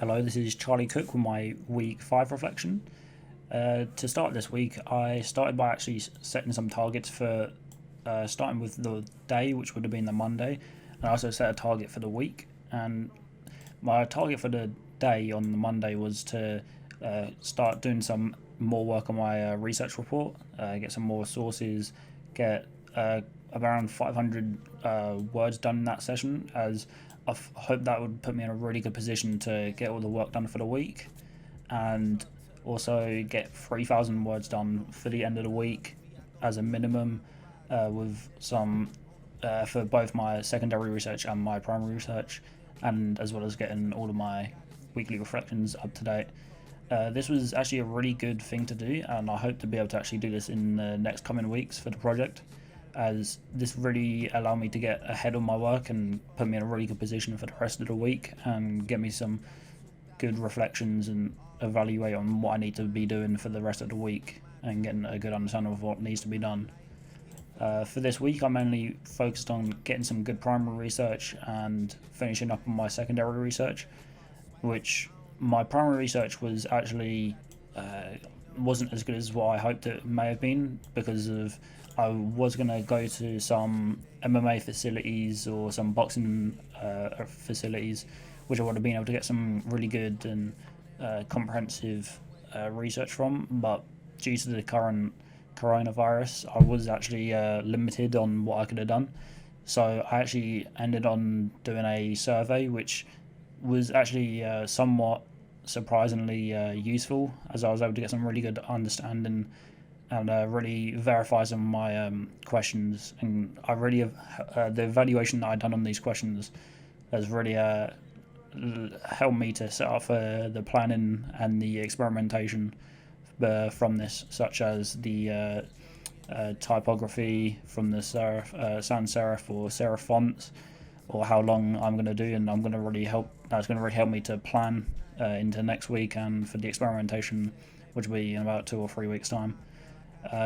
Hello, this is Charlie Cook with my week 5 reflection. To start this week, I started by actually setting some targets for starting with the day, which would have been the Monday, and I also set a target for the week. And my target for the day on the Monday was to start doing some more work on my research report, get some more sources, get around 500 words done in that session, as hope that would put me in a really good position to get all the work done for the week, and also get 3,000 words done for the end of the week as a minimum, with some for both my secondary research and my primary research, and as well as getting all of my weekly reflections up to date. This was actually a really good thing to do, and I hope to be able to actually do this in the next coming weeks for the project, as this really allowed me to get ahead of my work and put me in a really good position for the rest of the week and get me some good reflections and evaluate on what I need to be doing for the rest of the week and getting a good understanding of what needs to be done. For this week, I'm mainly focused on getting some good primary research and finishing up on my secondary research, which my primary research was actually wasn't as good as what I hoped it may have been, because of I was going to go to some MMA facilities or some boxing facilities, which I would have been able to get some really good and comprehensive research from. But due to the current coronavirus, I was actually limited on what I could have done. So I actually ended on doing a survey, which was actually somewhat surprisingly useful, as I was able to get some really good understanding and really verify some of my questions. And I really have the evaluation that I've done on these questions has really helped me to set up the planning and the experimentation from this, such as the typography from the sans serif or serif fonts, or how long I'm going to do, and I'm going to really help. That's going to really help me to plan into next week and for the experimentation, which will be in about 2 or 3 weeks' time.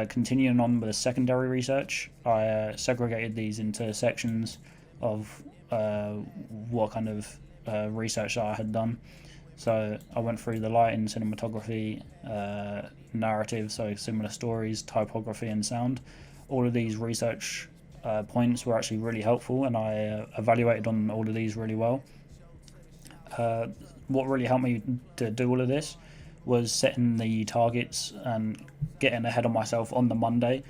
Continuing on with the secondary research, I segregated these into sections of what kind of research I had done. So I went through the lighting, cinematography, narrative, so similar stories, typography, and sound. All of these research points were actually really helpful, and I evaluated on all of these really well. What really helped me to do all of this was setting the targets and getting ahead of myself on the Monday,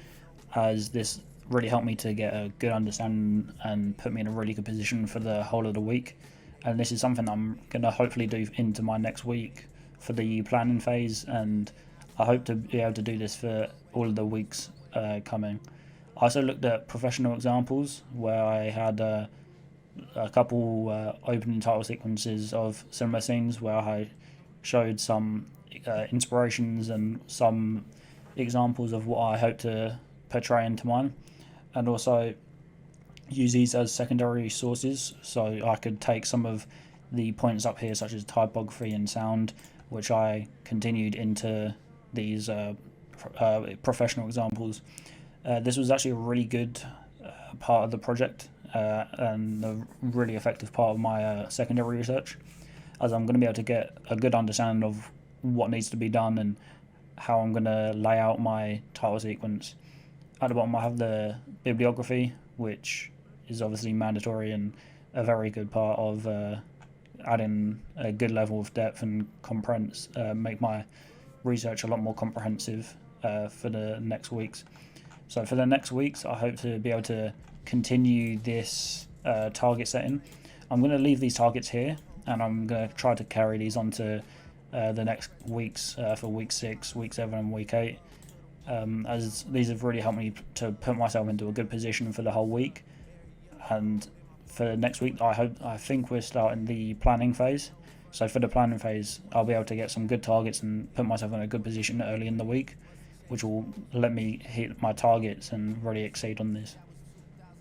as this really helped me to get a good understanding and put me in a really good position for the whole of the week. And this is something I'm going to hopefully do into my next week for the planning phase, and I hope to be able to do this for all of the weeks coming. I also looked at professional examples where I had a couple opening title sequences of cinema scenes where I showed some inspirations and some examples of what I hope to portray into mine, and also use these as secondary sources, so I could take some of the points up here, such as typography and sound, which I continued into these professional examples. This was actually a really good part of the project, and a really effective part of my secondary research, as I'm going to be able to get a good understanding of what needs to be done and how I'm going to lay out my title sequence. At the bottom I have the bibliography, which is obviously mandatory and a very good part of adding a good level of depth and make my research a lot more comprehensive for the next weeks. So for the next weeks, I hope to be able to continue this target setting. I'm going to leave these targets here, and I'm going to try to carry these on to the next weeks, for week 6, week 7, and week 8, as these have really helped me to put myself into a good position for the whole week. And for next week, I think we're starting the planning phase. So for the planning phase, I'll be able to get some good targets and put myself in a good position early in the week, which will let me hit my targets and really exceed on this.